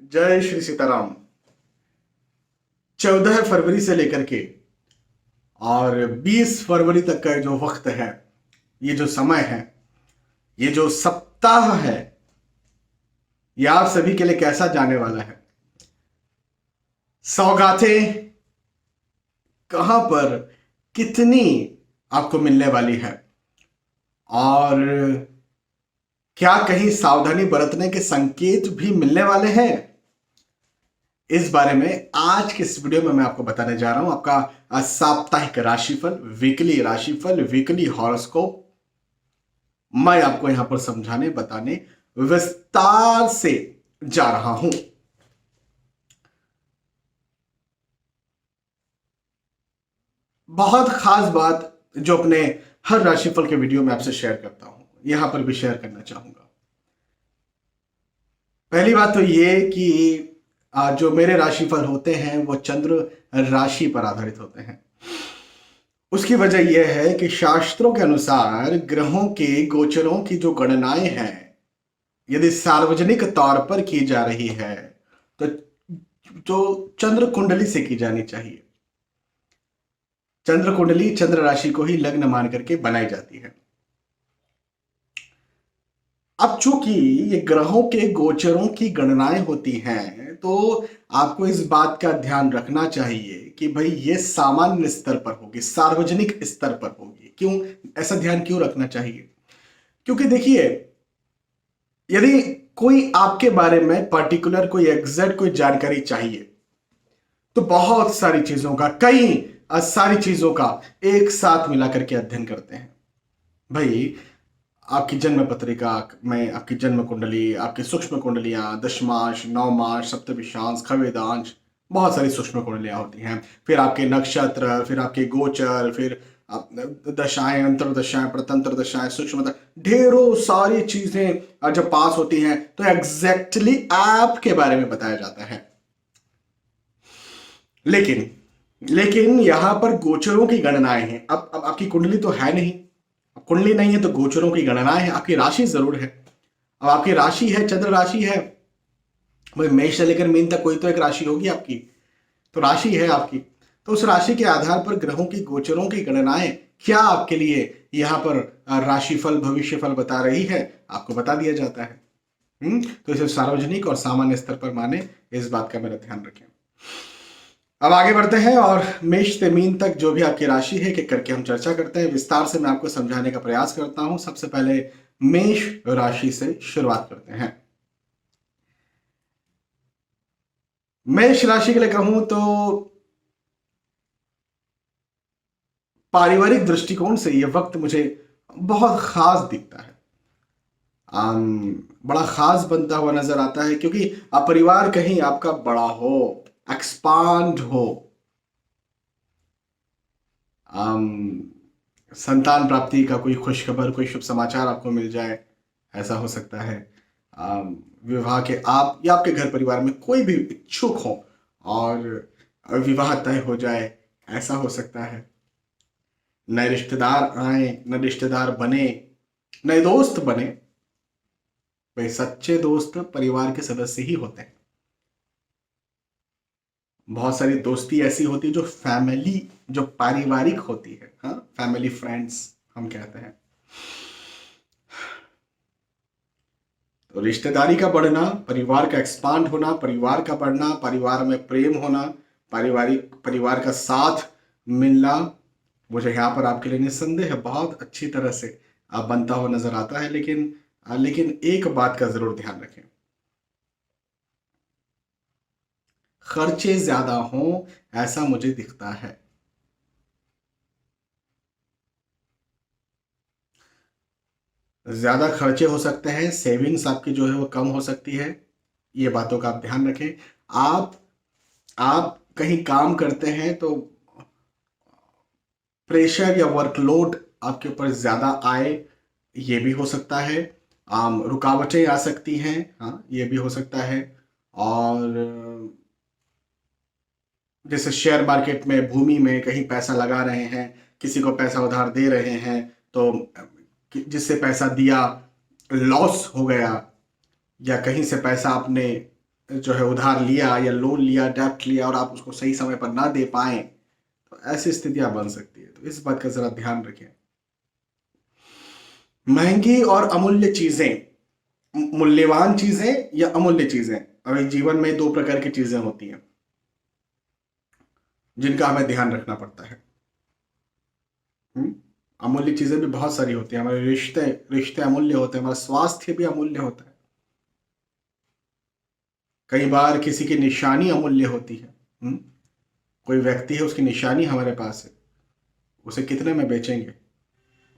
जय श्री सीताराम। 14 फरवरी से लेकर के और 20 फरवरी तक का जो वक्त है, ये जो समय है, ये जो सप्ताह है, ये आप सभी के लिए कैसा जाने वाला है। सौगातें कहां पर, कितनी आपको मिलने वाली है, और क्या कहीं सावधानी बरतने के संकेत भी मिलने वाले हैं। इस बारे में आज के इस वीडियो में मैं आपको बताने जा रहा हूं। आपका साप्ताहिक राशिफल, वीकली राशिफल, वीकली हॉरोस्कोप मैं आपको यहां पर समझाने, बताने, विस्तार से जा रहा हूं। बहुत खास बात जो अपने हर राशिफल के वीडियो में आपसे शेयर करता हूं, यहां पर भी शेयर करना चाहूंगा। पहली बात तो ये कि जो मेरे राशिफल होते हैं वो चंद्र राशि पर आधारित होते हैं। उसकी वजह यह है कि शास्त्रों के अनुसार ग्रहों के गोचरों की जो गणनाएं हैं, यदि सार्वजनिक तौर पर की जा रही है तो जो चंद्र कुंडली से की जानी चाहिए। चंद्र कुंडली चंद्र राशि को ही लग्न मान करके बनाई जाती है। अब चूंकि ये ग्रहों के गोचरों की गणनाएं होती हैं, तो आपको इस बात का ध्यान रखना चाहिए कि भाई ये सामान्य स्तर पर होगी, सार्वजनिक स्तर पर होगी। क्यों ऐसा ध्यान क्यों रखना चाहिए? क्योंकि देखिए, यदि कोई आपके बारे में पर्टिकुलर कोई एग्जैक्ट कोई जानकारी चाहिए, तो बहुत सारी चीजों का, कई सारी चीजों का एक साथ मिलाकर के अध्ययन करते हैं। भाई, आपकी जन्म पत्रिका में आपकी जन्म कुंडली, आपकी सूक्ष्म कुंडलियां, दशमांश, नवमांश, सप्तविशांश, खवेदांश, बहुत सारी सूक्ष्म कुंडलियां होती हैं। फिर आपके नक्षत्र, फिर आपके गोचर, फिर दशाएं, अंतर्दशाएं, प्रतंत्र दशाएं, सूक्ष्म, ढेरों सारी चीजें जब पास होती हैं तो एग्जैक्टली आपके बारे में बताया जाता है। लेकिन लेकिन यहां पर गोचरों की गणनाएं हैं। अब आपकी कुंडली तो है नहीं, कुंडली नहीं है तो गोचरों की गणनाएं है। आपकी राशि जरूर है। अब आपकी राशि है, चंद्र राशि है, भाई मेष से लेकर मीन तक कोई तो एक राशि होगी आपकी, तो राशि है आपकी। तो उस राशि के आधार पर ग्रहों की गोचरों की गणनाएं क्या आपके लिए यहां पर राशिफल, भविष्यफल बता रही है, आपको बता दिया जाता है। तो इसे सार्वजनिक और सामान्य स्तर पर माने, इस बात का मेरा ध्यान रखें। अब आगे बढ़ते हैं और मेष से मीन तक जो भी आपकी राशि है, एक करके हम चर्चा करते हैं। विस्तार से मैं आपको समझाने का प्रयास करता हूं। सबसे पहले मेष राशि से शुरुआत करते हैं। मेष राशि के लिए कहूं तो पारिवारिक दृष्टिकोण से यह वक्त मुझे बहुत खास दिखता है। बड़ा खास बनता हुआ नजर आता है, क्योंकि परिवार कहीं आपका बड़ा हो, एक्सपांड हो, संतान प्राप्ति का कोई खुशखबर, कोई शुभ समाचार आपको मिल जाए, ऐसा हो सकता है। विवाह के, आप या आपके घर परिवार में कोई भी इच्छुक हो और विवाह तय हो जाए, ऐसा हो सकता है। नए रिश्तेदार आए, नए रिश्तेदार बने, नए दोस्त बने। भाई, सच्चे दोस्त परिवार के सदस्य ही होते हैं। बहुत सारी दोस्ती ऐसी होती है जो फैमिली, जो पारिवारिक होती है। हाँ, फैमिली फ्रेंड्स हम कहते हैं। तो रिश्तेदारी का बढ़ना, परिवार का एक्सपांड होना, परिवार का बढ़ना, परिवार में प्रेम होना, परिवार का साथ मिलना, मुझे यहाँ पर आपके लिए निस्संदेह बहुत अच्छी तरह से बनता हुआ नजर आता है। लेकिन एक बात का जरूर ध्यान रखें, खर्चे ज्यादा हों, ऐसा मुझे दिखता है। ज्यादा खर्चे हो सकते हैं, सेविंग्स आपकी जो है वो कम हो सकती है। ये बातों का आप ध्यान रखें। आप आप कहीं काम करते हैं तो प्रेशर या वर्कलोड आपके ऊपर ज्यादा आए, ये भी हो सकता है। रुकावटें आ सकती हैं, हाँ, ये भी हो सकता है। और जैसे शेयर मार्केट में, भूमि में कहीं पैसा लगा रहे हैं, किसी को पैसा उधार दे रहे हैं, तो जिससे पैसा दिया लॉस हो गया, या कहीं से पैसा आपने जो है उधार लिया या लोन लिया, डेब्ट लिया और आप उसको सही समय पर ना दे पाए, तो ऐसी स्थितियां बन सकती है। तो इस बात का जरा ध्यान रखें। महंगी और अमूल्य चीजें, मूल्यवान चीजें या अमूल्य चीजें, अभी जीवन में दो प्रकार की चीजें होती हैं जिनका हमें ध्यान रखना पड़ता है। हम्म? अमूल्य चीजें भी बहुत सारी होती हैं। हमारे रिश्ते रिश्ते अमूल्य होते हैं, हमारा स्वास्थ्य भी अमूल्य होता है। कई बार किसी की निशानी अमूल्य होती है। कोई व्यक्ति है, उसकी निशानी हमारे पास है, उसे कितने में बेचेंगे,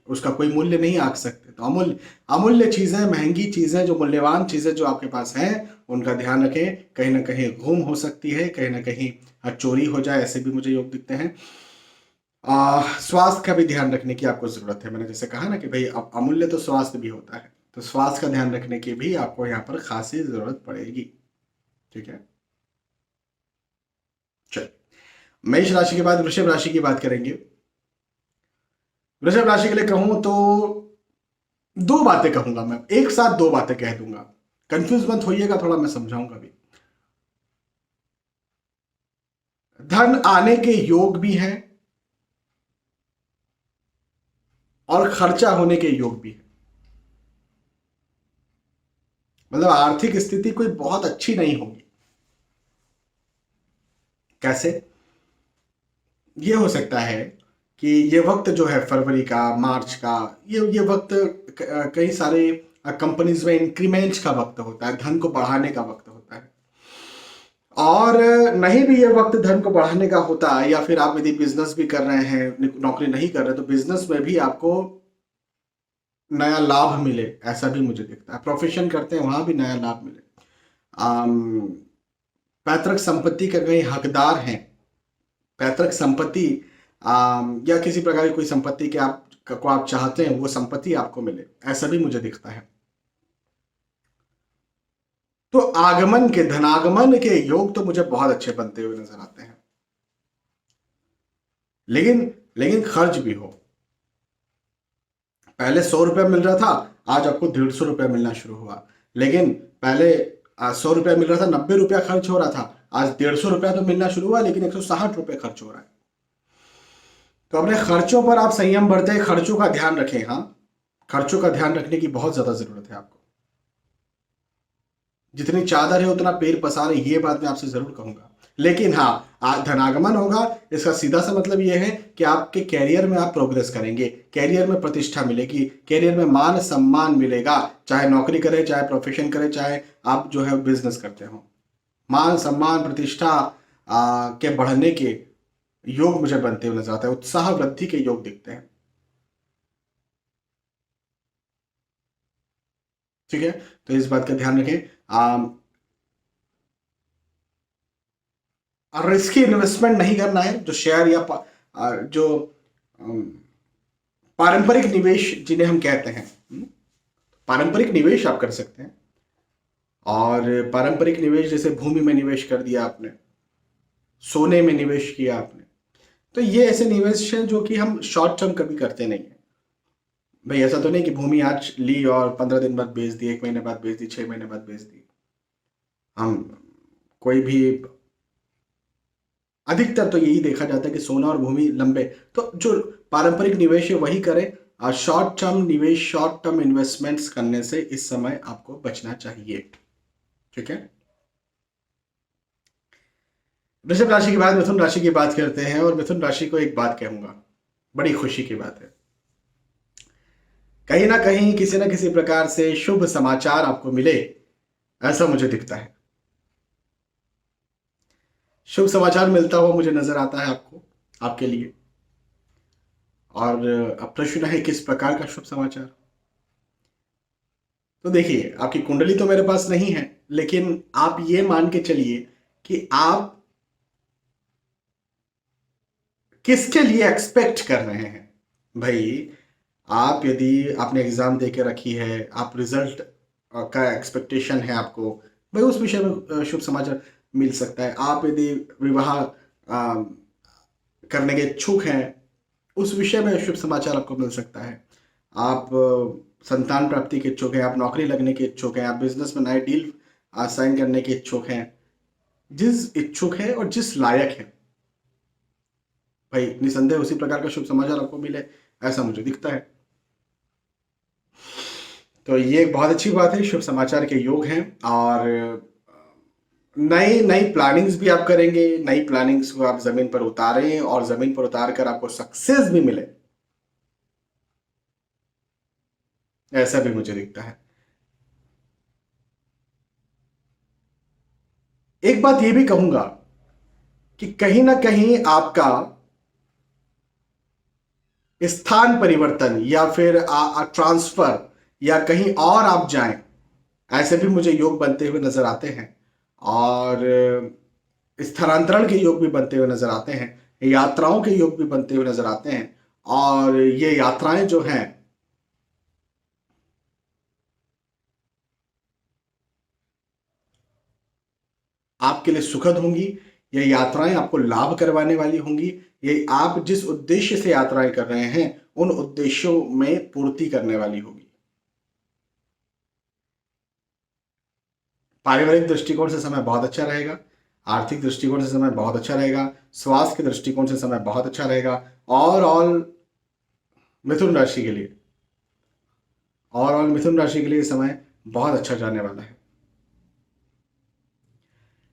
उसका कोई मूल्य नहीं आंक सकते। तो अमूल्य अमूल्य चीजें, महंगी चीजें, जो मूल्यवान चीजें जो आपके पास हैं, उनका ध्यान रखें। कहीं ना कहीं गुम हो सकती है, कहीं ना कहीं चोरी हो जाए, ऐसे भी मुझे योग दिखते हैं। स्वास्थ्य का भी ध्यान रखने की आपको जरूरत है। मैंने जैसे कहा ना कि भाई अब अमूल्य तो स्वास्थ्य भी होता है, तो स्वास्थ्य का ध्यान रखने की भी आपको यहाँ पर खासी जरूरत पड़ेगी। ठीक है, चल, मेष राशि के बाद वृषभ राशि की बात करेंगे। वृषभ राशि के लिए कहूं तो दो बातें कहूंगा, मैं एक साथ दो बातें कह दूंगा, कंफ्यूज मत होइएगा, थोड़ा मैं समझाऊंगा भी। धन आने के योग भी हैं और खर्चा होने के योग भी है। मतलब आर्थिक स्थिति कोई बहुत अच्छी नहीं होगी। कैसे? ये हो सकता है कि ये वक्त जो है फरवरी का, मार्च का, ये वक्त कई सारे कंपनीज में इंक्रीमेंट्स का वक्त होता है, धन को बढ़ाने का वक्त होता है। और नहीं भी ये वक्त धन को बढ़ाने का होता है, या फिर आप यदि बिजनेस भी कर रहे हैं, नौकरी नहीं कर रहे, तो बिजनेस में भी आपको नया लाभ मिले, ऐसा भी मुझे दिखता है। प्रोफेशन करते हैं वहां भी नया लाभ मिले। आम, पैतृक संपत्ति का कहीं हकदार हैं, पैतृक संपत्ति या किसी प्रकार की कोई संपत्ति के आप को आप चाहते हैं, वो संपत्ति आपको मिले, ऐसा भी मुझे दिखता है। तो आगमन के, धनागमन के योग तो मुझे बहुत अच्छे बनते हुए नजर आते हैं। लेकिन लेकिन खर्च भी हो। पहले 100 रुपया मिल रहा था, आज आपको 150 रुपया मिलना शुरू हुआ। लेकिन पहले 100 रुपया मिल रहा था, 90 रुपया खर्च हो रहा था, आज 150 रुपया तो मिलना शुरू हुआ, लेकिन 160 रुपये खर्च हो रहा है। तो अपने खर्चों पर आप संयम बरतें, खर्चों का ध्यान रखें। हाँ, खर्चों का ध्यान रखने की बहुत ज्यादा जरूरत है आपको। जितनी चादर है उतना पैर पसार है, ये बात मैं आपसे जरूर कहूंगा। लेकिन हाँ, धनागमन होगा, इसका सीधा सा मतलब ये है कि आपके कैरियर में आप प्रोग्रेस करेंगे, कैरियर में प्रतिष्ठा मिलेगी, कैरियर में मान सम्मान मिलेगा। चाहे नौकरी करें, चाहे प्रोफेशन करें, चाहे आप जो है बिजनेस करते हो, मान सम्मान प्रतिष्ठा के बढ़ने के योग मुझे बनते हुए नजर आते हैं। उत्साह वृद्धि के योग दिखते हैं। ठीक है, तो इस बात का ध्यान रखें। रिस्की इन्वेस्टमेंट नहीं करना है, जो शेयर या जो अम, पारंपरिक निवेश जिन्हें हम कहते हैं, पारंपरिक निवेश आप कर सकते हैं। और पारंपरिक निवेश जैसे भूमि में निवेश कर दिया आपने, सोने में निवेश किया आपने, तो ये ऐसे निवेश हैं जो कि हम शॉर्ट टर्म कभी करते नहीं है। भाई ऐसा तो नहीं कि भूमि आज ली और 15 दिन बाद बेच दी, 1 महीने बाद बेच दी, 6 महीने बाद बेच दी। हम कोई भी, अधिकतर तो यही देखा जाता है कि सोना और भूमि लंबे, तो जो पारंपरिक निवेश है वही करें। और शॉर्ट टर्म निवेश, शॉर्ट टर्म इन्वेस्टमेंट्स करने से इस समय आपको बचना चाहिए। ठीक है, वृषभ राशि के बाद मिथुन राशि की बात करते हैं। और मिथुन राशि को एक बात कहूंगा, बड़ी खुशी की बात है, कहीं ना कहीं किसी ना किसी प्रकार से शुभ समाचार आपको मिले, ऐसा मुझे दिखता है। शुभ समाचार मिलता हुआ मुझे नजर आता है आपको, आपके लिए। और अब प्रश्न है किस प्रकार का शुभ समाचार। तो देखिए, आपकी कुंडली तो मेरे पास नहीं है, लेकिन आप ये मान के चलिए कि आप किसके लिए एक्सपेक्ट कर रहे हैं। भाई, आप यदि आपने एग्जाम दे के रखी है, आप रिजल्ट का एक्सपेक्टेशन है आपको, भाई उस विषय में शुभ समाचार मिल सकता है। आप यदि विवाह करने के इच्छुक हैं, उस विषय में शुभ समाचार आपको मिल सकता है। आप संतान प्राप्ति के इच्छुक हैं, आप नौकरी लगने के इच्छुक हैं, आप बिजनेस में नए डील साइन करने के इच्छुक हैं, जिस इच्छुक है और जिस लायक है, भाई निसंदेह उसी प्रकार का शुभ समाचार आपको मिले, ऐसा मुझे दिखता है। तो ये एक बहुत अच्छी बात है, शुभ समाचार के योग हैं। और नई नई प्लानिंग्स भी आप करेंगे, नई प्लानिंग्स को आप जमीन पर उतारें और जमीन पर उतार कर आपको सक्सेस भी मिले, ऐसा भी मुझे दिखता है। एक बात ये भी कहूंगा कि कहीं ना कहीं आपका स्थान परिवर्तन या फिर ट्रांसफर या कहीं और आप जाएं, ऐसे भी मुझे योग बनते हुए नजर आते हैं। और स्थानांतरण के योग भी बनते हुए नजर आते हैं, यात्राओं के योग भी बनते हुए नजर आते हैं। और ये यात्राएं जो हैं, आपके लिए सुखद होंगी। ये यात्राएं आपको लाभ करवाने वाली होंगी। ये आप जिस उद्देश्य से यात्राएं कर रहे हैं उन उद्देश्यों में पूर्ति करने वाली होगी। पारिवारिक दृष्टिकोण से समय बहुत अच्छा रहेगा, आर्थिक दृष्टिकोण से समय बहुत अच्छा रहेगा, स्वास्थ्य के दृष्टिकोण से समय बहुत अच्छा रहेगा। और ऑल मिथुन राशि के लिए और मिथुन राशि के लिए समय बहुत अच्छा जाने वाला है।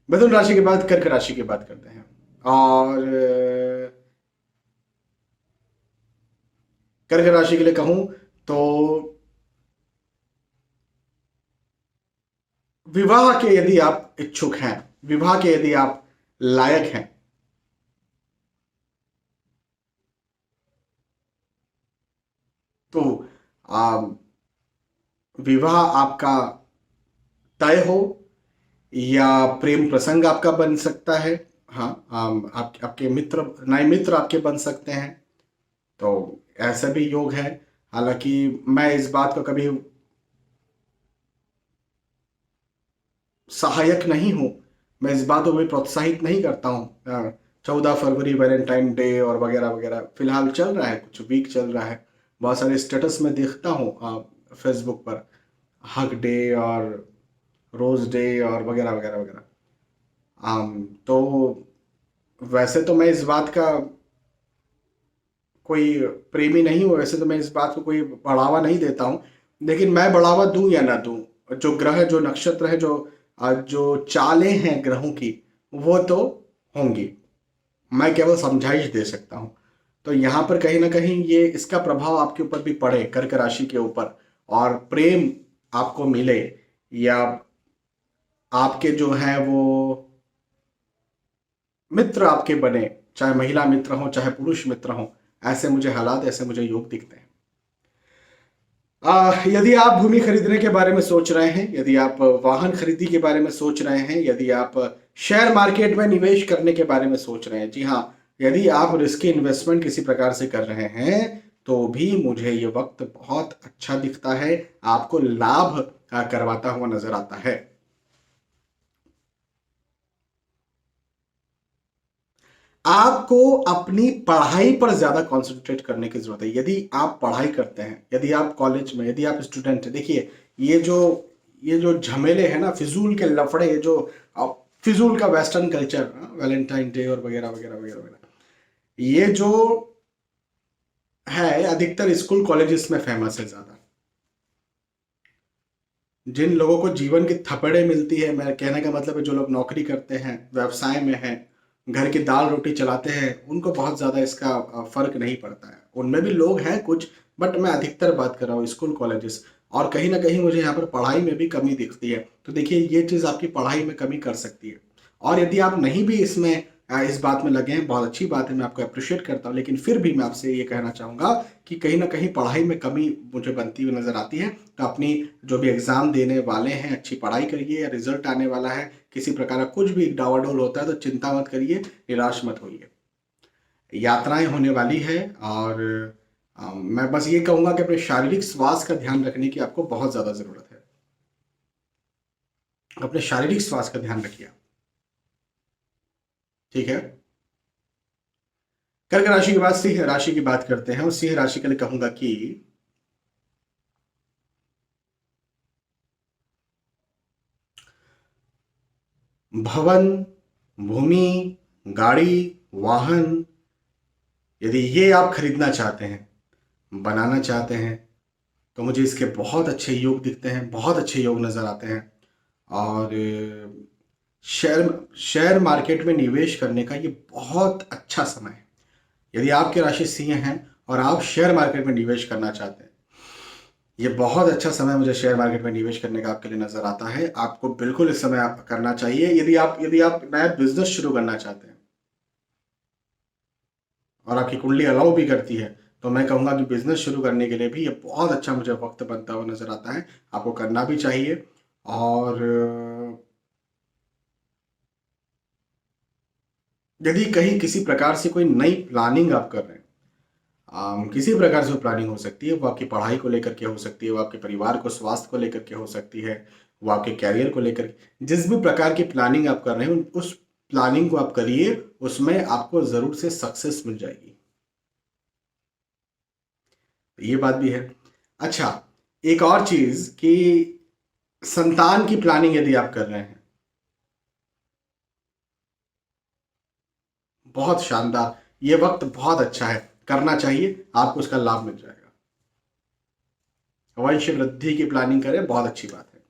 मिथुन राशि के बाद कर्क राशि की बात करते हैं। और कर्क राशि के लिए कहूं तो विवाह के यदि आप इच्छुक हैं, विवाह के यदि आप लायक हैं, तो विवाह आपका तय हो या प्रेम प्रसंग आपका बन सकता है। हाँ, आपके मित्र, नए मित्र आपके बन सकते हैं, तो ऐसा भी योग है। हालांकि मैं इस बात को कभी सहायक नहीं हूं, मैं इस बात को भी प्रोत्साहित नहीं करता हूं। 14 फरवरी वैलेंटाइन डे और वगैरह वगैरह फिलहाल चल रहा है, कुछ वीक चल रहा है। बहुत सारे स्टेटस में देखता हूँ फेसबुक पर, हक डे और रोज डे और वगैरह वगैरह वगैरह। तो वैसे तो मैं इस बात का कोई प्रेमी नहीं हूँ, वैसे तो मैं इस बात को कोई बढ़ावा नहीं देता हूँ। लेकिन मैं बढ़ावा दूं या ना दूं, जो ग्रह, जो नक्षत्र है, जो चालें हैं ग्रहों की, वो तो होंगी। मैं केवल समझाइश दे सकता हूँ। तो यहाँ पर कहीं ना कहीं ये इसका प्रभाव आपके ऊपर भी पड़े, कर्क राशि के ऊपर, और प्रेम आपको मिले, या आपके जो हैं वो मित्र आपके बने, चाहे महिला मित्र हो चाहे पुरुष मित्र हो, ऐसे मुझे हालात, ऐसे मुझे योग दिखते हैं। यदि आप भूमि खरीदने के बारे में सोच रहे हैं, यदि आप वाहन खरीदी के बारे में सोच रहे हैं, यदि आप शेयर मार्केट में निवेश करने के बारे में सोच रहे हैं, जी हाँ, यदि आप रिस्की इन्वेस्टमेंट किसी प्रकार से कर रहे हैं, तो भी मुझे ये वक्त बहुत अच्छा दिखता है, आपको लाभ करवाता हुआ नजर आता है। आपको अपनी पढ़ाई पर ज्यादा कंसंट्रेट करने की जरूरत है। यदि आप पढ़ाई करते हैं, यदि आप कॉलेज में, यदि आप स्टूडेंट हैं, देखिए ये जो ये जो झमेले हैं ना, फिजूल के लफड़े, जो फिजूल का वेस्टर्न कल्चर, वैलेंटाइन डे और वगैरह वगैरह वगैरह वगैरह, ये जो है अधिकतर स्कूल कॉलेजेस में फेमस है ज्यादा। जिन लोगों को जीवन की थपड़े मिलती है, मेरा कहने का मतलब है जो लोग नौकरी करते हैं, व्यवसाय में हैं, घर की दाल रोटी चलाते हैं, उनको बहुत ज़्यादा इसका फर्क नहीं पड़ता है। उनमें भी लोग हैं कुछ, बट मैं अधिकतर बात कर रहा हूँ स्कूल कॉलेजेस। और कहीं ना कहीं मुझे यहाँ पर पढ़ाई में भी कमी दिखती है। तो देखिए ये चीज़ आपकी पढ़ाई में कमी कर सकती है। और यदि आप नहीं भी इसमें इस बात में लगे हैं, बहुत अच्छी बात है, मैं आपको अप्रिशिएट करता हूँ, लेकिन फिर भी मैं आपसे ये कहना चाहूँगा कि कहीं ना कहीं पढ़ाई में कमी मुझे बनती हुई नजर आती है। तो अपनी जो भी एग्जाम देने वाले हैं, अच्छी पढ़ाई करिए, या रिजल्ट आने वाला है, किसी प्रकार का कुछ भी डावाडोल होता है तो चिंता मत करिए, निराश मत होइए। यात्राएं होने वाली है। और मैं बस ये कहूंगा कि अपने शारीरिक स्वास्थ्य का ध्यान रखने की आपको बहुत ज्यादा जरूरत है। अपने शारीरिक स्वास्थ्य का ध्यान रखिए, ठीक है। कर्क राशि के बाद सिंह राशि की बात करते हैं, और सिंह राशि के लिए कहूंगा कि भवन, भूमि, गाड़ी, वाहन, यदि ये आप खरीदना चाहते हैं, बनाना चाहते हैं, तो मुझे इसके बहुत अच्छे योग दिखते हैं, बहुत अच्छे योग नज़र आते हैं। और शेयर शेयर मार्केट में निवेश करने का ये बहुत अच्छा समय है। यदि आपकी राशि सिंह है और आप शेयर मार्केट में निवेश करना चाहते हैं, ये बहुत अच्छा समय मुझे शेयर मार्केट में निवेश करने का आपके लिए नजर आता है। आपको बिल्कुल इस समय आप करना चाहिए। यदि आप नया बिजनेस शुरू करना चाहते हैं और आपकी कुंडली अलाउ भी करती है, तो मैं कहूँगा कि बिजनेस शुरू करने के लिए भी ये बहुत अच्छा मुझे वक्त बनता हुआ नजर आता है। आपको करना भी चाहिए। और यदि कहीं किसी प्रकार से कोई नई प्लानिंग आप कर रहे हैं, किसी प्रकार से वो प्लानिंग हो सकती है, वो आपकी पढ़ाई को लेकर के हो सकती है, वो आपके परिवार को स्वास्थ्य को लेकर के हो सकती है, वो आपके कैरियर को लेकर जिस भी प्रकार की प्लानिंग आप कर रहे हैं, उस प्लानिंग को आप करिए, उसमें आपको जरूर से सक्सेस मिल जाएगी। ये बात भी है। अच्छा, एक और चीज कि संतान की प्लानिंग यदि आप कर रहे हैं, बहुत शानदार, ये वक्त बहुत अच्छा है, करना चाहिए, आपको उसका लाभ मिल जाएगा। वंश वृद्धि की प्लानिंग करें, बहुत अच्छी बात है।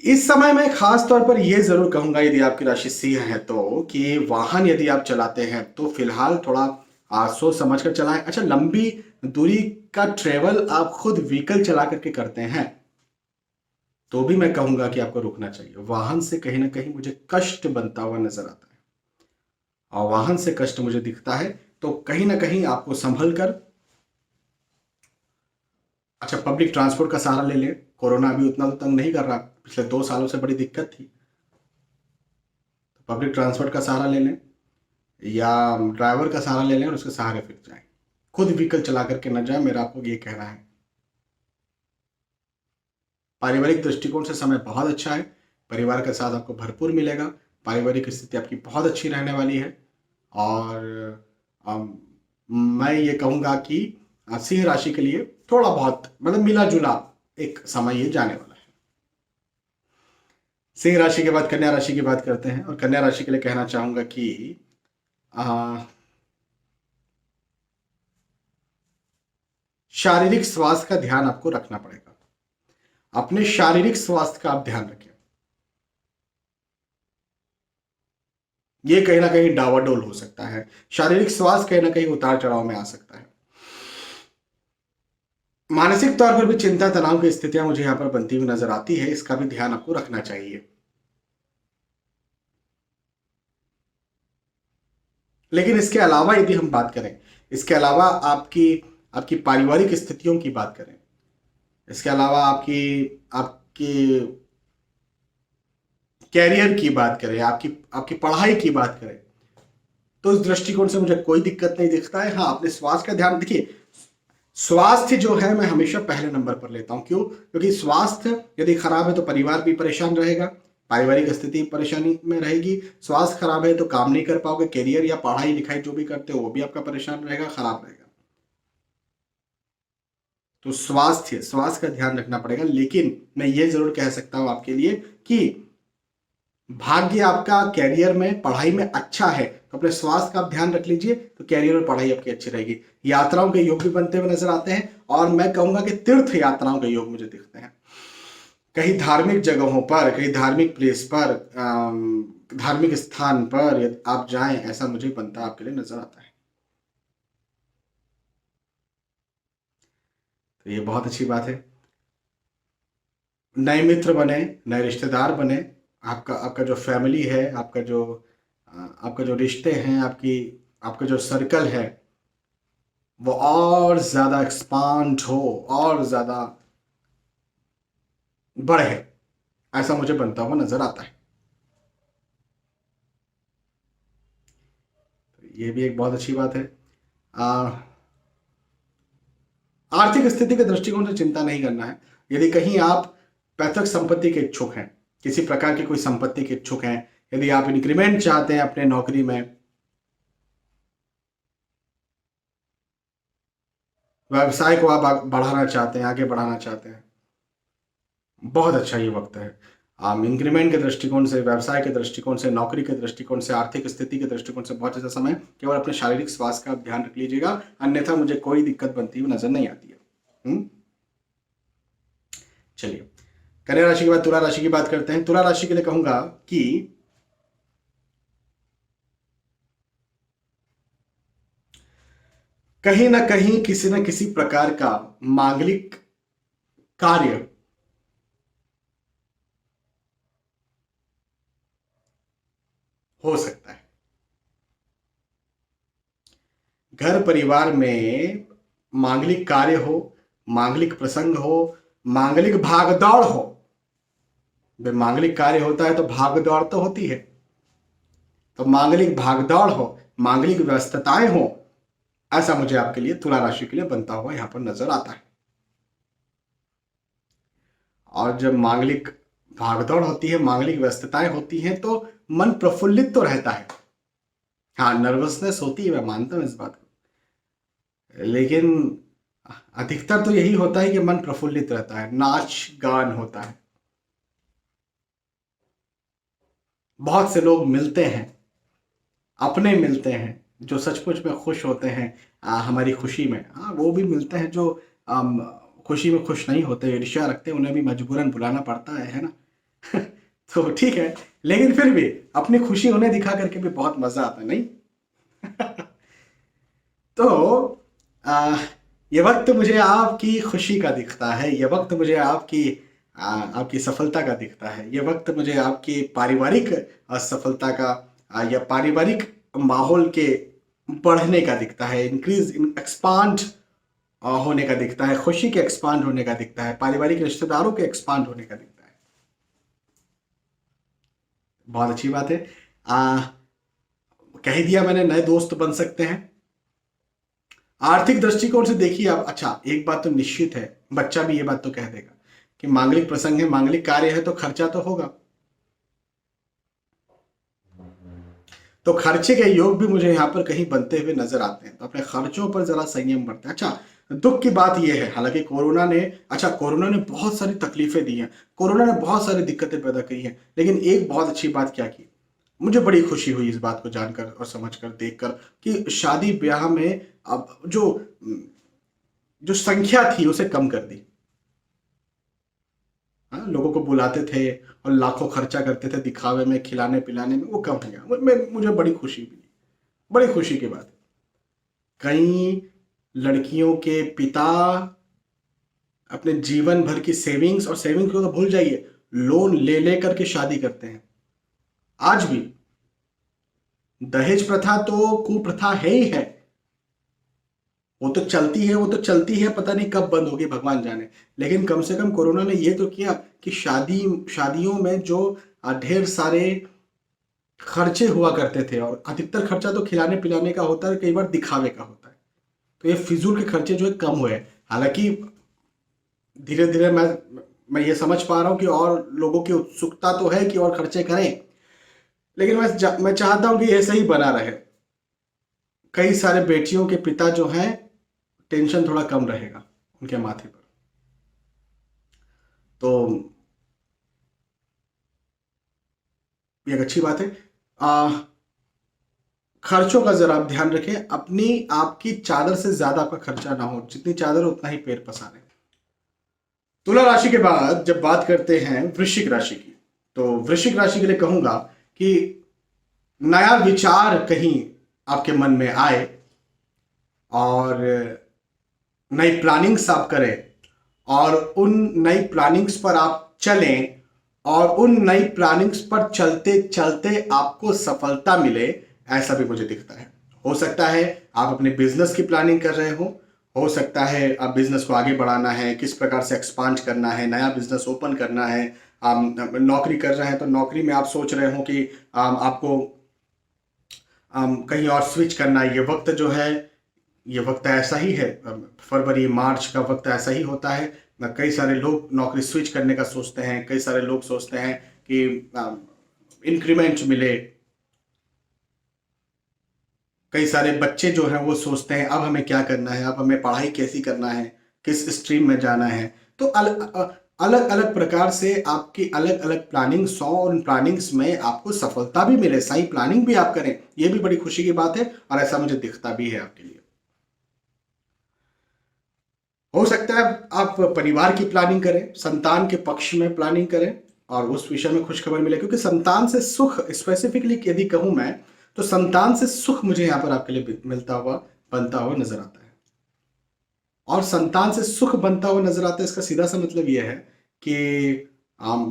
इस समय मैं खास तौर पर यह जरूर कहूंगा, यदि आपकी राशि सिंह है तो, कि वाहन यदि आप चलाते हैं तो फिलहाल थोड़ा सोच समझ कर चलाएं। अच्छा, लंबी दूरी का ट्रेवल आप खुद व्हीकल चला करके करते हैं, तो भी मैं कहूंगा कि आपको रुकना चाहिए। वाहन से कहीं ना कहीं मुझे कष्ट बनता हुआ नजर आता है, और वाहन से कष्ट मुझे दिखता है, तो कहीं ना कहीं आपको संभल कर। अच्छा, पब्लिक ट्रांसपोर्ट का सहारा ले लें, कोरोना अभी उतना तो तंग नहीं कर रहा, पिछले 2 सालों से बड़ी दिक्कत थी, तो पब्लिक ट्रांसपोर्ट का सहारा ले लें, या ड्राइवर का सहारा ले लें और उसके सहारे फिर जाएं। खुद व्हीकल चला करके न जाए, मेरा आपको ये कहना है। पारिवारिक दृष्टिकोण से समय बहुत अच्छा है, परिवार के साथ आपको भरपूर मिलेगा, पारिवारिक स्थिति आपकी बहुत अच्छी रहने वाली है। और अम, मैं ये कहूँगा कि सिंह राशि के लिए थोड़ा बहुत मतलब मिला जुला एक समय ये जाने वाला है। सिंह राशि के बाद कन्या राशि की बात करते हैं, और कन्या राशि के लिए कहना चाहूंगा कि आ, शारीरिक स्वास्थ्य का ध्यान आपको रखना पड़ेगा। अपने शारीरिक स्वास्थ्य का आप ध्यान रखें। ये कहीं ना कहीं डावाडोल हो सकता है, शारीरिक स्वास्थ्य कहीं ना कहीं उतार चढ़ाव में आ सकता है। मानसिक तौर पर भी चिंता तनाव की स्थितियां मुझे यहां पर बनती हुई नजर आती है, इसका भी ध्यान आपको रखना चाहिए। लेकिन इसके अलावा यदि हम बात करें, इसके अलावा आपकी आपकी पारिवारिक स्थितियों की बात करें, इसके अलावा आपकी आपकी कैरियर की बात करें, आपकी आपकी पढ़ाई की बात करें, तो इस दृष्टिकोण से मुझे कोई दिक्कत नहीं दिखता है। हाँ, अपने स्वास्थ्य का ध्यान देखिए। स्वास्थ्य जो है मैं हमेशा पहले नंबर पर लेता हूं। क्यों? क्योंकि स्वास्थ्य यदि खराब है तो परिवार भी परेशान रहेगा, पारिवारिक स्थिति परेशानी में रहेगी। स्वास्थ्य खराब है तो काम नहीं कर पाओगे, करियर या पढ़ाई लिखाई जो भी करते हो वो भी आपका परेशान रहेगा, खराब रहेगा। तो स्वास्थ्य स्वास्थ्य का ध्यान रखना पड़ेगा। लेकिन मैं ये जरूर कह सकता हूं आपके लिए कि भाग्य आपका कैरियर में पढ़ाई में अच्छा है, तो अपने स्वास्थ्य का आप ध्यान रख लीजिए, तो कैरियर और पढ़ाई आपकी अच्छी रहेगी। यात्राओं के योग भी बनते हुए नजर आते हैं, और मैं कहूंगा कि तीर्थ यात्राओं के योग मुझे दिखते हैं। कहीं धार्मिक जगहों पर, कहीं धार्मिक प्लेस पर, धार्मिक स्थान पर यदि आप जाएं, ऐसा मुझे बनता आपके लिए नजर आता है। तो ये बहुत अच्छी बात है। नए मित्र बने, नए रिश्तेदार बने। आपका आपका जो फैमिली है, आपका जो रिश्ते हैं, आपका जो सर्कल है, वो और ज्यादा एक्सपांड हो, और ज्यादा बढ़े, ऐसा मुझे बनता हुआ नजर आता है। ये भी एक बहुत अच्छी बात है। आ, आर्थिक स्थिति के दृष्टिकोण से चिंता नहीं करना है। यदि कहीं आप पैतृक संपत्ति के इच्छुक हैं, किसी प्रकार की कोई संपत्ति के इच्छुक हैं, यदि आप इंक्रीमेंट चाहते हैं अपने नौकरी में, व्यवसाय को आप बढ़ाना चाहते हैं, आगे बढ़ाना चाहते हैं, बहुत अच्छा ये वक्त है। इंक्रीमेंट के दृष्टिकोण से, व्यवसाय के दृष्टिकोण से, नौकरी के दृष्टिकोण से, आर्थिक स्थिति के दृष्टिकोण से बहुत अच्छा समय। केवल अपने शारीरिक स्वास्थ्य का ध्यान रख लीजिएगा, अन्यथा मुझे कोई दिक्कत बनती हुई नजर नहीं आती है। चलिए, कन्या राशि के बाद तुला राशि की बात करते हैं। तुला राशि के लिए कहूंगा कि कहीं ना कहीं किसी न किसी प्रकार का मांगलिक कार्य हो सकता है। घर परिवार में मांगलिक कार्य हो, मांगलिक प्रसंग हो, मांगलिक भागदौड़ हो। जब मांगलिक कार्य होता है तो भागदौड़ तो होती है, तो मांगलिक भागदौड़ हो, मांगलिक व्यस्तताएं हो, ऐसा मुझे आपके लिए, तुला राशि के लिए बनता हुआ यहां पर नजर आता है। और जब मांगलिक भागदौड़ होती है, मांगलिक व्यस्तताएं होती हैं, तो मन प्रफुल्लित तो रहता है। हाँ, नर्वसनेस होती है, मैं मानता हूं इस बात को, लेकिन अधिकतर तो यही होता है कि मन प्रफुल्लित रहता है, नाच गान होता है। बहुत से लोग मिलते हैं, अपने मिलते हैं जो सचमुच में खुश होते हैं हमारी खुशी में। हाँ, वो भी मिलते हैं जो खुशी में खुश नहीं होते, ईर्ष्या रखते हैं, उन्हें भी मजबूरन बुलाना पड़ता है ना। तो ठीक है, लेकिन फिर भी अपनी खुशी उन्हें दिखा करके भी बहुत मजा आता है, नहीं? तो आ, ये वक्त मुझे आपकी खुशी का दिखता है, ये वक्त मुझे आपकी सफलता का दिखता है, ये वक्त मुझे आपकी पारिवारिक सफलता का या पारिवारिक माहौल के बढ़ने का दिखता है, इंक्रीज इन एक्सपांड होने का दिखता है, खुशी के एक्सपांड होने का दिखता है, पारिवारिक रिश्तेदारों के एक्सपांड होने का दिखता है। बहुत अच्छी बात है। कह दिया मैंने, नए दोस्त बन सकते हैं। आर्थिक दृष्टिकोण से देखिए आप, अच्छा एक बात तो निश्चित है, बच्चा भी ये बात तो कह देगा कि मांगलिक प्रसंग है, मांगलिक कार्य है, तो खर्चा तो होगा। तो खर्चे के योग भी मुझे यहाँ पर कहीं बनते हुए नजर आते हैं, तो अपने खर्चों पर जरा संयम बरतें। अच्छा, दुख की बात यह है, हालांकि कोरोना ने बहुत सारी तकलीफें दी हैं, कोरोना ने बहुत सारी दिक्कतें पैदा की हैं, लेकिन एक बहुत अच्छी बात क्या की, मुझे बड़ी खुशी हुई इस बात को जानकर और समझकर, देखकर, कि शादी ब्याह में अब जो संख्या थी उसे कम कर दी। हाँ, लोगों को बुलाते थे और लाखों खर्चा करते थे दिखावे में, खिलाने पिलाने में, वो कम हो गया। मुझे बड़ी खुशी मिली, बड़ी खुशी की बात। कई लड़कियों के पिता अपने जीवन भर की सेविंग्स, और सेविंग्स को तो भूल जाइए, लोन ले ले करके शादी करते हैं आज भी। दहेज प्रथा तो कुप्रथा है ही है, वो तो चलती है, वो तो चलती है, पता नहीं कब बंद होगी भगवान जाने। लेकिन कम से कम कोरोना ने ये तो किया कि शादियों में जो ढेर सारे खर्चे हुआ करते थे, और अधिकतर खर्चा तो खिलाने पिलाने का होता है, कई बार दिखावे का होता है, तो ये फिजूल के खर्चे जो है कम हुए। हालांकि धीरे धीरे मैं ये समझ पा रहा हूँ कि और लोगों की उत्सुकता तो है कि और खर्चे करें, लेकिन मैं चाहता हूँ कि ऐसे ही बना रहे। कई सारे बेटियों के पिता जो हैं, टेंशन थोड़ा कम रहेगा उनके माथे पर। तो ये एक अच्छी बात है। खर्चों का जरा आप ध्यान रखें, अपनी आपकी चादर से ज्यादा आपका खर्चा ना हो, जितनी चादर उतना ही पैर पसारें। तुला राशि के बाद जब बात करते हैं वृश्चिक राशि की, तो वृश्चिक राशि के लिए कहूंगा कि नया विचार कहीं आपके मन में आए और नई प्लानिंग्स आप करें, और उन नई प्लानिंग्स पर आप चलें, और उन नई प्लानिंग्स पर चलते चलते आपको सफलता मिले, ऐसा भी मुझे दिखता है। हो सकता है आप अपने बिजनेस की प्लानिंग कर रहे हो सकता है आप बिजनेस को आगे बढ़ाना है, किस प्रकार से एक्सपांड करना है, नया बिजनेस ओपन करना है। आप नौकरी कर रहे हैं तो नौकरी में आप सोच रहे हो कि आपको कहीं और स्विच करना है। ये वक्त जो है, ये वक्त ऐसा ही है, फरवरी मार्च का वक्त ऐसा ही होता है। कई सारे लोग नौकरी स्विच करने का सोचते हैं, कई सारे लोग सोचते हैं कि इंक्रीमेंट मिले, कई सारे बच्चे जो हैं वो सोचते हैं अब हमें क्या करना है, अब हमें पढ़ाई कैसी करना है, किस स्ट्रीम में जाना है। तो अलग अलग प्रकार से आपकी अलग अलग प्लानिंग्स हो और उन प्लानिंग्स में आपको सफलता भी मिले, सही प्लानिंग भी आप करें, ये भी बड़ी खुशी की बात है और ऐसा मुझे दिखता भी है आपके लिए। हो सकता है आप परिवार की प्लानिंग करें, संतान के पक्ष में प्लानिंग करें और उस विषय में खुशखबर मिले, क्योंकि संतान से सुख स्पेसिफिकली यदि कहूं मैं, तो संतान से सुख मुझे यहां पर आपके लिए मिलता हुआ बनता हुआ नजर आता है। और संतान से सुख बनता हुआ नजर आता है, इसका सीधा सा मतलब यह है कि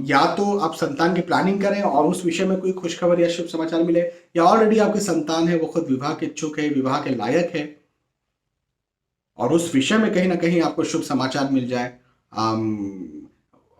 या तो आप संतान की प्लानिंग करें और उस विषय में कोई खुशखबर या शुभ समाचार मिले, या ऑलरेडी आपकी संतान है, वो खुद विवाह के इच्छुक है, विवाह के लायक है और उस विषय में कहीं ना कहीं आपको शुभ समाचार मिल जाए।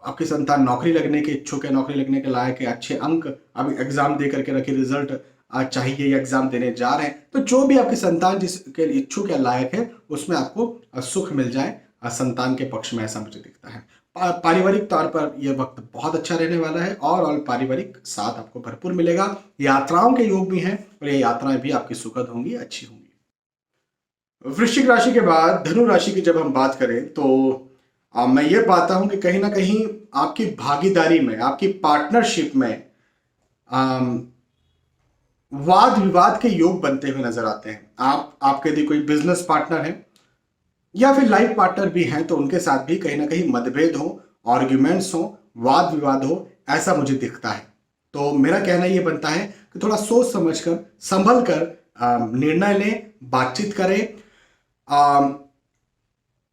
आपकी संतान नौकरी लगने के इच्छुक है, नौकरी लगने के लायक है, अच्छे अंक अभी एग्जाम दे करके रखे, रिजल्ट चाहिए या एग्जाम देने जा रहे हैं, तो जो भी आपकी संतान जिसके इच्छुक या लायक है उसमें आपको सुख मिल जाए संतान के पक्ष में, ऐसा मुझे दिखता है। पारिवारिक तौर पर यह वक्त बहुत अच्छा रहने वाला है और पारिवारिक साथ आपको भरपूर मिलेगा। यात्राओं के योग भी हैं और ये यात्राएं भी आपकी सुखद होंगी, अच्छी होंगी। वृश्चिक राशि के बाद धनु राशि की जब हम बात करें तो मैं ये पाता हूं कि कहीं ना कहीं आपकी भागीदारी में, आपकी पार्टनरशिप में वाद विवाद के योग बनते हुए नजर आते हैं। आपके यदि कोई बिजनेस पार्टनर है या फिर लाइफ पार्टनर भी हैं तो उनके साथ भी कहीं ना कहीं मतभेद हो, आर्ग्यूमेंट्स हो, वाद विवाद हो, ऐसा मुझे दिखता है। तो मेरा कहना यह बनता है कि थोड़ा सोच समझकर, संभल कर निर्णय लें, बातचीत करें।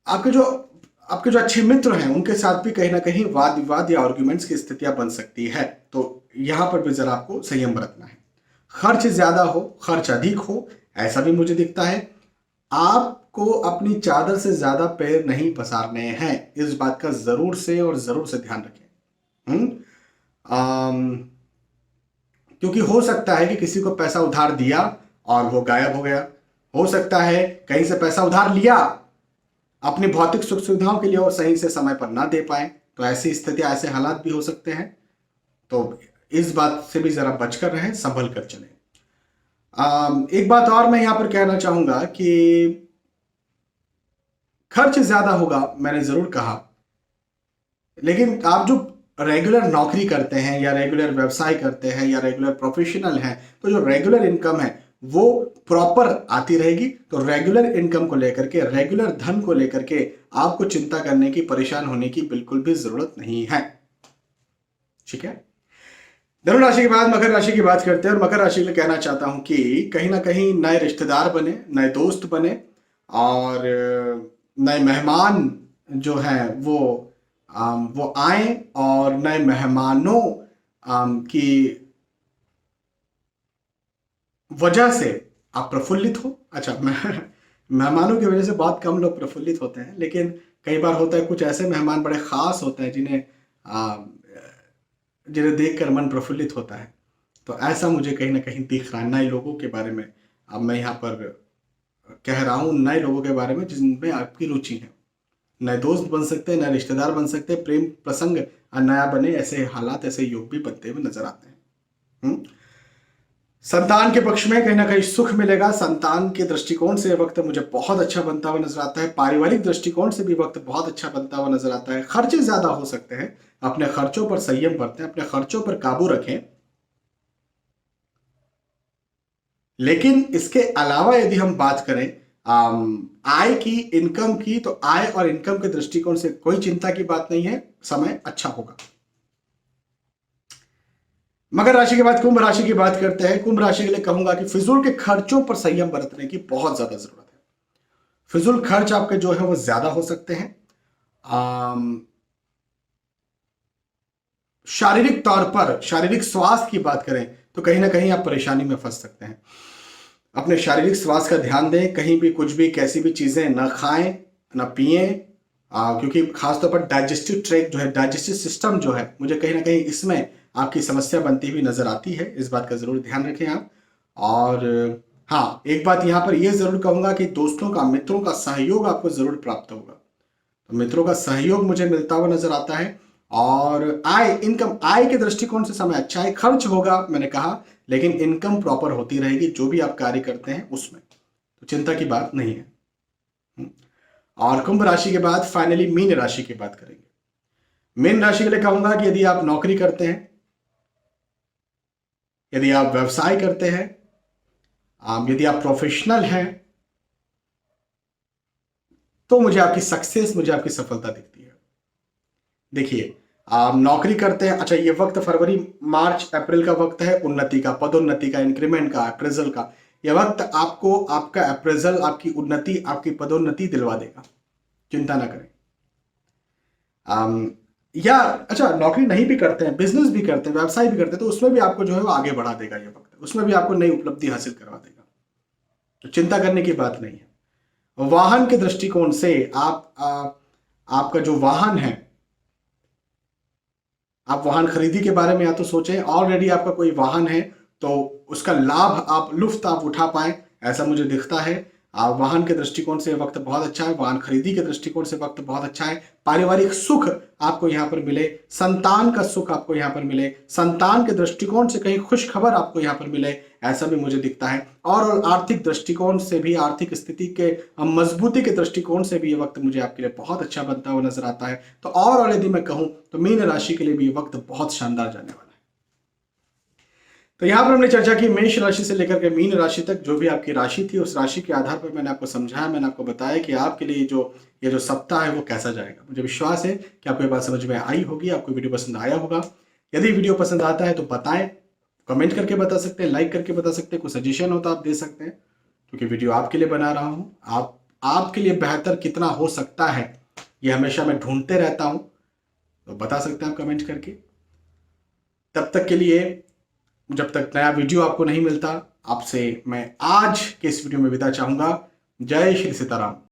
आपके जो अच्छे मित्र हैं उनके साथ भी कहीं ना कहीं वाद विवाद या आर्ग्यूमेंट्स की स्थितियां बन सकती है, तो यहां पर भी जरा आपको संयम बरतना है। खर्च ज्यादा हो, खर्च अधिक हो, ऐसा भी मुझे दिखता है। आपको अपनी चादर से ज्यादा पैर नहीं पसारने हैं, इस बात का जरूर से और जरूर से ध्यान रखें। क्योंकि हो सकता है कि किसी को पैसा उधार दिया और वो गायब हो गया, हो सकता है कहीं से पैसा उधार लिया अपनी भौतिक सुख सुविधाओं के लिए और सही से समय पर ना दे पाए, तो ऐसी स्थितियां, ऐसे हालात भी हो सकते हैं। तो इस बात से भी जरा बचकर रहें, संभल कर चलें। एक बात और मैं यहां पर कहना चाहूंगा कि खर्च ज्यादा होगा, मैंने जरूर कहा, लेकिन आप जो रेगुलर नौकरी करते हैं या रेगुलर व्यवसाय करते हैं या रेगुलर प्रोफेशनल हैं, तो जो रेगुलर इनकम है वो प्रॉपर आती रहेगी। तो रेगुलर इनकम को लेकर के, रेगुलर धन को लेकर के आपको चिंता करने की, परेशान होने की बिल्कुल भी जरूरत नहीं है। ठीक है। धनु राशि के बाद मकर राशि की बात करते हैं और मकर राशि के लिए कहना चाहता हूं कि कहीं ना कहीं नए रिश्तेदार बने, नए दोस्त बने और नए मेहमान जो हैं वो आए और नए मेहमानों की वजह से आप प्रफुल्लित हो। अच्छा, मेहमानों की वजह से बहुत कम लोग प्रफुल्लित होते हैं, लेकिन कई बार होता है कुछ ऐसे मेहमान बड़े खास होते हैं जिन्हें देखकर मन प्रफुल्लित होता है। तो ऐसा मुझे कहीं ना कहीं दिख रहा है नए लोगों के बारे में। अब मैं यहाँ पर कह रहा हूँ नए लोगों के बारे में जिनमें आपकी रुचि है। नए दोस्त बन सकते हैं, नए रिश्तेदार बन सकते हैं, प्रेम प्रसंग नया बने, ऐसे हालात, ऐसे योग भी बनते हुए नजर आते हैं। संतान के पक्ष में कहीं ना कहीं सुख मिलेगा। संतान के दृष्टिकोण से वक्त मुझे बहुत अच्छा बनता हुआ नजर आता है। पारिवारिक दृष्टिकोण से भी वक्त बहुत अच्छा बनता हुआ नजर आता है। खर्चे ज्यादा हो सकते हैं, अपने खर्चों पर संयम बरतें, अपने खर्चों पर काबू रखें। लेकिन इसके अलावा यदि हम बात करें आय की, इनकम की, तो आय और इनकम के दृष्टिकोण से कोई चिंता की बात नहीं है, समय अच्छा होगा। मकर राशि के बाद कुंभ राशि की बात करते हैं। कुंभ राशि के लिए कहूंगा कि फिजूल के खर्चों पर संयम बरतने की बहुत ज्यादा जरूरत है। फिजूल खर्च आपके जो है वो ज्यादा हो सकते हैं। शारीरिक तौर पर, शारीरिक स्वास्थ्य की बात करें तो कहीं ना कहीं आप परेशानी में फंस सकते हैं। अपने शारीरिक स्वास्थ्य का ध्यान दें, कहीं भी कुछ भी कैसी भी चीजें न खाएं, न पिए, क्योंकि खासतौर पर डाइजेस्टिव ट्रैक जो है, डाइजेस्टिव सिस्टम जो है, मुझे कहीं ना कहीं इसमें आपकी समस्या बनती हुई नजर आती है। इस बात का जरूर ध्यान रखें आप। और हाँ, एक बात यहाँ पर यह जरूर कहूंगा कि दोस्तों का, मित्रों का सहयोग आपको जरूर प्राप्त होगा। तो मित्रों का सहयोग मुझे मिलता हुआ नजर आता है। और आय, इनकम, आय के दृष्टिकोण से समय अच्छा है। खर्च होगा मैंने कहा, लेकिन इनकम प्रॉपर होती रहेगी जो भी आप कार्य करते हैं उसमें, तो चिंता की बात नहीं है। और कुंभ राशि के बाद फाइनली मीन राशि की बात करेंगे। मीन राशि के लिए कहूंगा कि यदि आप नौकरी करते हैं, यदि आप व्यवसाय करते हैं, यदि आप प्रोफेशनल हैं, तो मुझे आपकी सक्सेस, मुझे आपकी सफलता दिखती है। देखिए, आप नौकरी करते हैं, अच्छा ये वक्त फरवरी मार्च अप्रैल का वक्त है उन्नति का, पदोन्नति का, इंक्रीमेंट का, अप्रेजल का। यह वक्त आपको आपका अप्रेजल, आपकी उन्नति, आपकी पदोन्नति दिलवा देगा, चिंता ना करें। या अच्छा नौकरी नहीं भी करते हैं, बिजनेस भी करते हैं, व्यवसाय भी करते हैं, तो उसमें भी आपको जो है वो आगे बढ़ा देगा ये वक्त, उसमें भी आपको नई उपलब्धि हासिल करवा देगा, तो चिंता करने की बात नहीं है। वाहन के दृष्टिकोण से आपका जो वाहन है, आप वाहन खरीदी के बारे में या तो सोचें, ऑलरेडी आपका कोई वाहन है तो उसका लाभ आप, लुफ्त आप उठा पाए, ऐसा मुझे दिखता है। वाहन के दृष्टिकोण से वक्त बहुत अच्छा है, वाहन खरीदी के दृष्टिकोण से वक्त बहुत अच्छा है। पारिवारिक सुख आपको यहाँ पर मिले, संतान का सुख आपको यहाँ पर मिले, संतान के दृष्टिकोण से कहीं खुश खबर आपको यहाँ पर मिले, ऐसा भी मुझे दिखता है। और आर्थिक दृष्टिकोण से भी, आर्थिक स्थिति के मजबूती के दृष्टिकोण से भी ये वक्त मुझे आपके लिए बहुत अच्छा बनता हुआ नजर आता है। तो और यदि मैं कहूं तो मीन राशि के लिए भी ये वक्त बहुत शानदार जाने वाला है। तो यहां पर हमने चर्चा की मेष राशि से लेकर के मीन राशि तक, जो भी आपकी राशि थी उस राशि के आधार पर मैंने आपको समझाया, मैंने आपको बताया कि आपके लिए ये जो सप्ताह है वो कैसा जाएगा। मुझे विश्वास है कि आपको ये बात समझ में आई होगी, आपको वीडियो पसंद आया होगा। यदि वीडियो पसंद आता है तो बताएं, कमेंट करके बता सकते हैं, लाइक करके बता सकते हैं, कोई सजेशन हो तो आप दे सकते हैं, क्योंकि वीडियो आपके लिए बना रहा हूं। आपके लिए बेहतर कितना हो सकता है ये हमेशा मैं ढूंढते रहता हूं, तो बता सकते हैं आप कमेंट करके। तब तक के लिए, जब तक नया वीडियो आपको नहीं मिलता, आपसे मैं आज के इस वीडियो में विदा चाहूंगा। जय श्री सीताराम।